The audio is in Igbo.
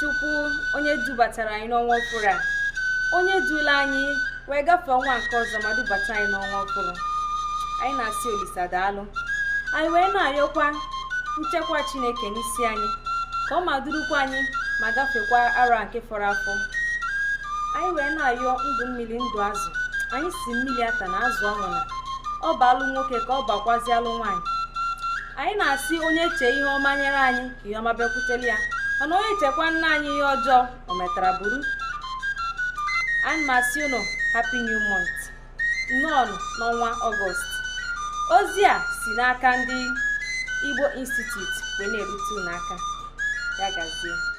Chukwu onye dubatara anyị n'ọnwa ọfụrụ a, onye dula anyị wee gafee ọnwa nke ọzọ ma dubata anyị n'ọnwa ọfụrụ. Anyị na-asị Olisa daalụ. Anyị wee na-arịọkwa nchekwa Chineke n'isi anyị ka ọ madurukwa anyị ma gafekwa arọ nke fọrọ afọ. Anyị wee na-arịọ ndụ mmiri ndụ azụ. Anyị si mmiri ata na azụ ọṅụna, ọ bụ alụ nwoke ka ọ bakwazi alụ nwaanyị. Anyị na-asị onye chee ihe ọma nyere anyị ka ihe ọma bịakwutele ya, mana onye chekwa nna anyị ihe ọjọọ o metara buru. Anyị masị unu happy new month, nnọọ n'ọnwa Ọgọọst. Ozi a si n'aka ndị Igbo Institute wee na-erute unu aka. Ya gazie.